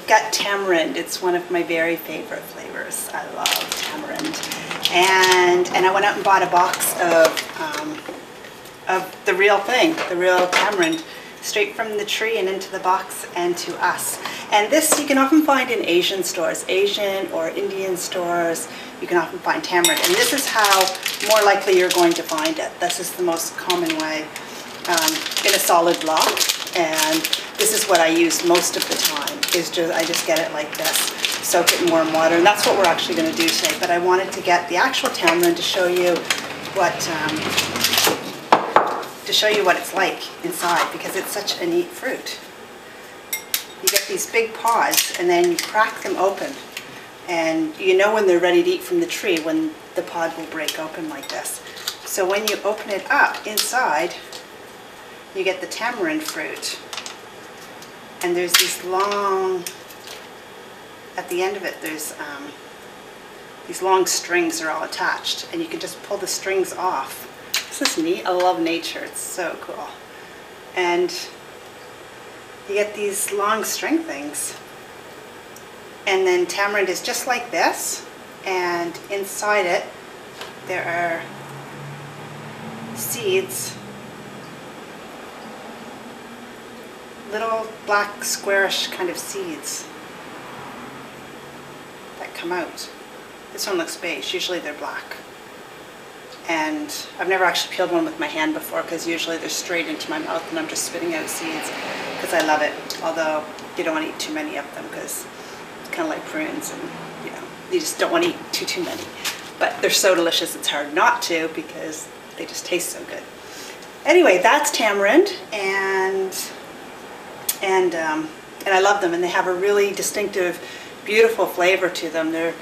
we've got tamarind. It's one of my very favorite flavors. I love tamarind. And I went out and bought a box of the real thing, the real tamarind, straight from the tree and into the box and to us. And this you can often find in Asian stores, Asian or Indian stores. You can often find tamarind. And this is how more likely you're going to find it. This is the most common way, in a solid block. And this is what I use most of the time, I just get it like this, soak it in warm water. And that's what we're actually going to do today. But I wanted to get the actual tamarind to show you what it's like inside, because it's such a neat fruit. You get these big pods and then you crack them open, and you know when they're ready to eat from the tree when the pod will break open like this. So when you open it up inside, you get the tamarind fruit, and there's these long, at the end of it there's these long strings are all attached, and you can just pull the strings off. This is neat. I love nature. It's so cool. And you get these long string things. And then tamarind is just like this, and inside it there are seeds, little black squarish kind of seeds that come out. This one looks beige. Usually they're black. And I've never actually peeled one with my hand before, because usually they're straight into my mouth and I'm just spitting out seeds, because I love it. Although you don't want to eat too many of them, because it's kind of like prunes, and you know, you just don't want to eat too many. But they're so delicious it's hard not to, because they just taste so good. Anyway, that's tamarind, and I love them, and they have a really distinctive, beautiful flavor to them. They're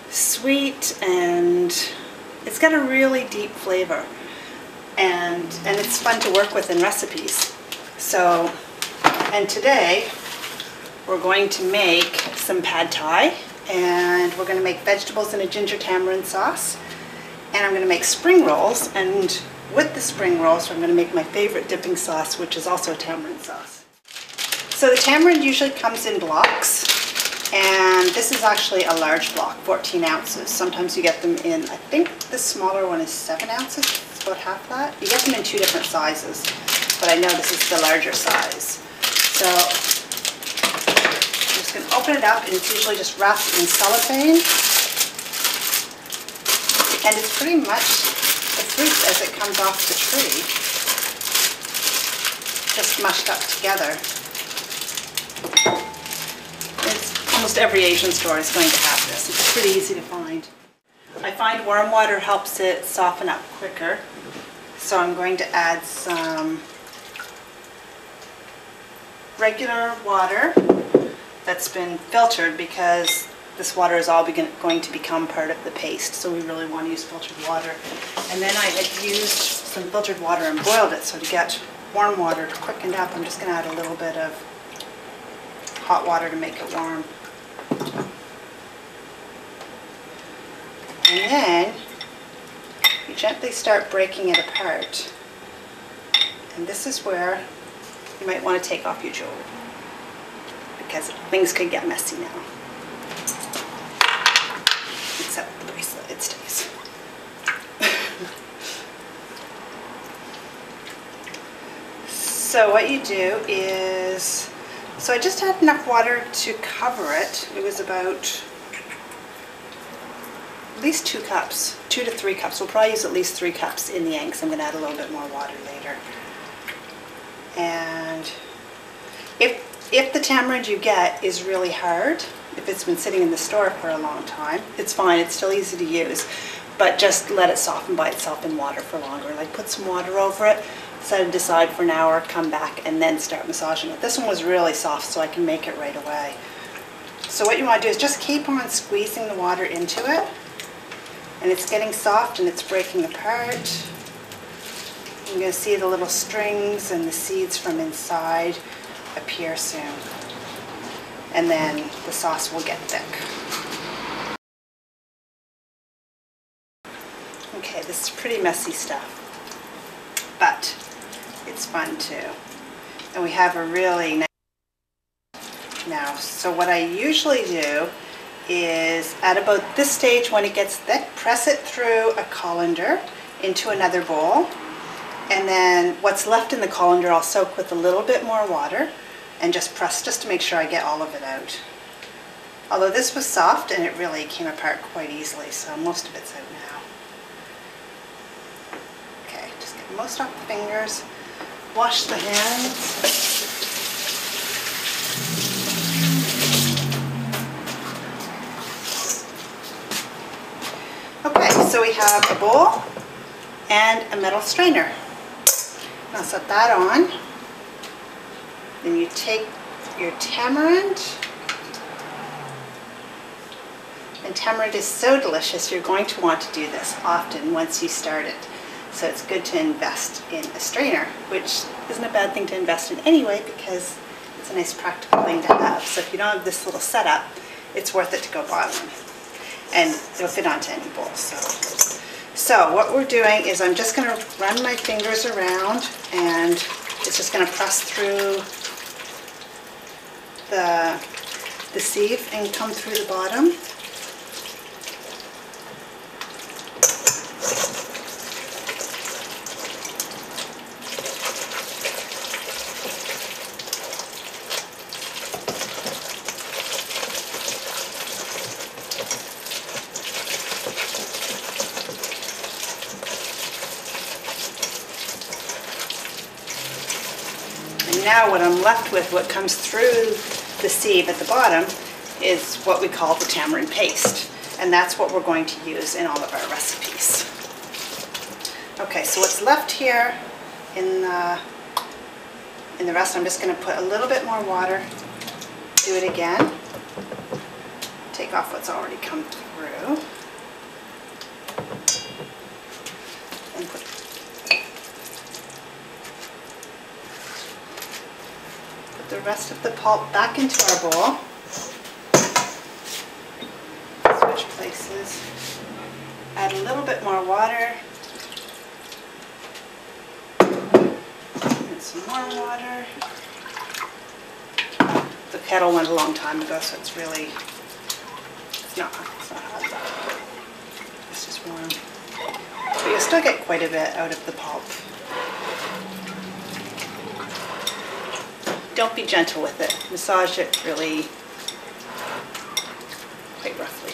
sweet, and it's got a really deep flavor, and it's fun to work with in recipes. So, and today we're going to make some pad thai, and we're going to make vegetables in a ginger tamarind sauce, and I'm going to make spring rolls, and with the spring rolls I'm going to make my favorite dipping sauce, which is also a tamarind sauce. So the tamarind usually comes in blocks. And this is actually a large block, 14 ounces. Sometimes you get them in, I think the smaller one is 7 ounces, it's about half that. You get them in 2 different sizes, but I know this is the larger size. So I'm just going to open it up, and it's usually just wrapped in cellophane. And it's pretty much the fruit as it comes off the tree, just mushed up together. Almost every Asian store is going to have this. It's pretty easy to find. I find warm water helps it soften up quicker, so I'm going to add some regular water that's been filtered, because this water is all going to become part of the paste, so we really want to use filtered water. And then I had used some filtered water and boiled it, so to get warm water to quicken up, I'm just going to add a little bit of hot water to make it warm. And then you gently start breaking it apart. And this is where you might want to take off your jewelry, because things could get messy now. Except the bracelet, it stays. So what you do is, so I just had enough water to cover it. It was about at least 2 cups, 2 to 3 cups. We'll probably use at least 3 cups in the end, because I'm going to add a little bit more water later. And if the tamarind you get is really hard, if it's been sitting in the store for a long time, it's fine. It's still easy to use, but just let it soften by itself in water for longer. Like put some water over it, set it aside for an hour, come back, and then start massaging it. This one was really soft, so I can make it right away. So what you want to do is just keep on squeezing the water into it, and it's getting soft and it's breaking apart. You're going to see the little strings and the seeds from inside appear soon. And then the sauce will get thick. Okay, this is pretty messy stuff, but it's fun too. And we have a really nice now. So what I usually do is at about this stage, when it gets thick, press it through a colander into another bowl, and then what's left in the colander I'll soak with a little bit more water and just press just to make sure I get all of it out. Although this was soft and it really came apart quite easily, so most of it's out now. Okay, just get most off the fingers, wash the hands. Okay, so we have a bowl and a metal strainer. I'll set that on. Then you take your tamarind. And tamarind is so delicious, you're going to want to do this often once you start it. So it's good to invest in a strainer, which isn't a bad thing to invest in anyway because it's a nice practical thing to have. So if you don't have this little setup, it's worth it to go buy one. And it'll fit onto any bowl. So what we're doing is I'm just going to run my fingers around, and it's just going to press through the sieve and come through the bottom. Now what I'm left with, what comes through the sieve at the bottom, is what we call the tamarind paste. And that's what we're going to use in all of our recipes. Okay, so what's left here in the rest, I'm just going to put a little bit more water, do it again, take off what's already come through, and put the rest of the pulp back into our bowl. Switch places. Add a little bit more water. And some more water. The kettle went a long time ago, so it's really, it's not hot. It's just warm. But you'll still get quite a bit out of the pulp. Don't be gentle with it. Massage it really quite roughly.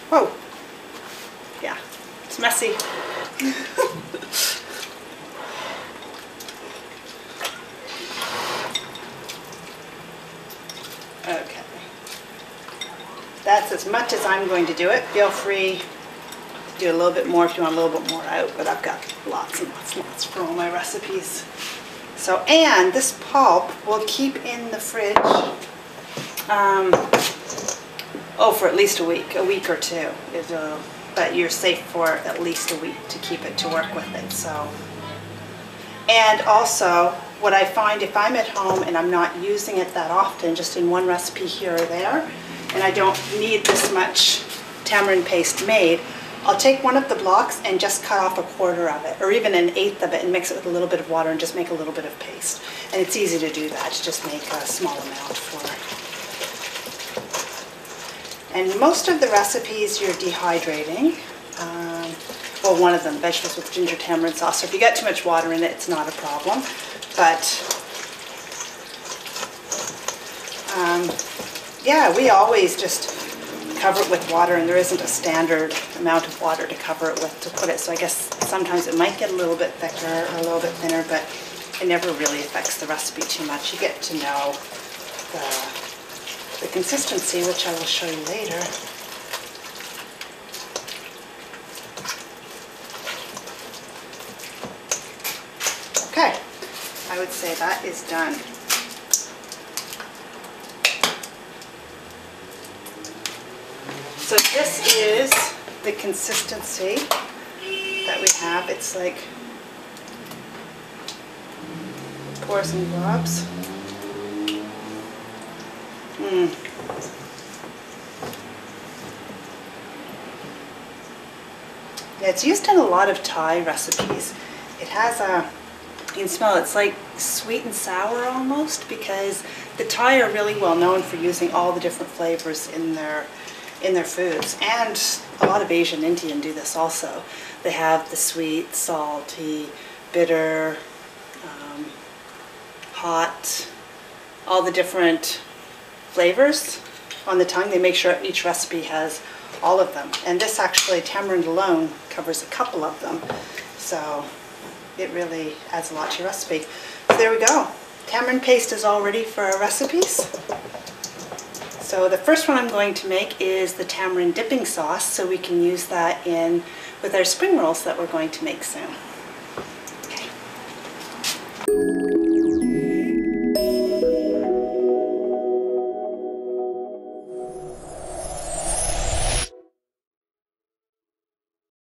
Whoa. Yeah, it's messy. Okay. That's as much as I'm going to do it. Feel free to do a little bit more if you want a little bit more out, but I've got lots and lots and lots for all my recipes. So, and this pulp will keep in the fridge, for at least a week or two. But you're safe for at least a week to keep it, to work with it. So, and also what I find if I'm at home and I'm not using it that often, just in one recipe here or there, and I don't need this much tamarind paste made, I'll take one of the blocks and just cut off 1/4 of it, or even 1/8 of it, and mix it with a little bit of water and just make a little bit of paste. And it's easy to do that, to just make a small amount for it. And most of the recipes you're dehydrating. Well, one of them, vegetables with ginger tamarind sauce. So if you get too much water in it, it's not a problem. But yeah, we always just cover it with water, and there isn't a standard amount of water to cover it with to put it. So I guess sometimes it might get a little bit thicker or a little bit thinner, but it never really affects the recipe too much. You get to know the consistency, which I will show you later. Okay, I would say that is done. So this is the consistency that we have. It's like pours and globs. Yeah, it's used in a lot of Thai recipes. It has a, you can smell it's like sweet and sour almost, because the Thai are really well known for using all the different flavors in their foods, and a lot of Asian Indian do this also. They have the sweet, salty, bitter, hot, all the different flavors on the tongue. They make sure each recipe has all of them, and this actually, tamarind alone covers a couple of them, so it really adds a lot to your recipe. So there we go. Tamarind paste is all ready for our recipes. So the first one I'm going to make is the tamarind dipping sauce, so we can use that in with our spring rolls that we're going to make soon. Okay.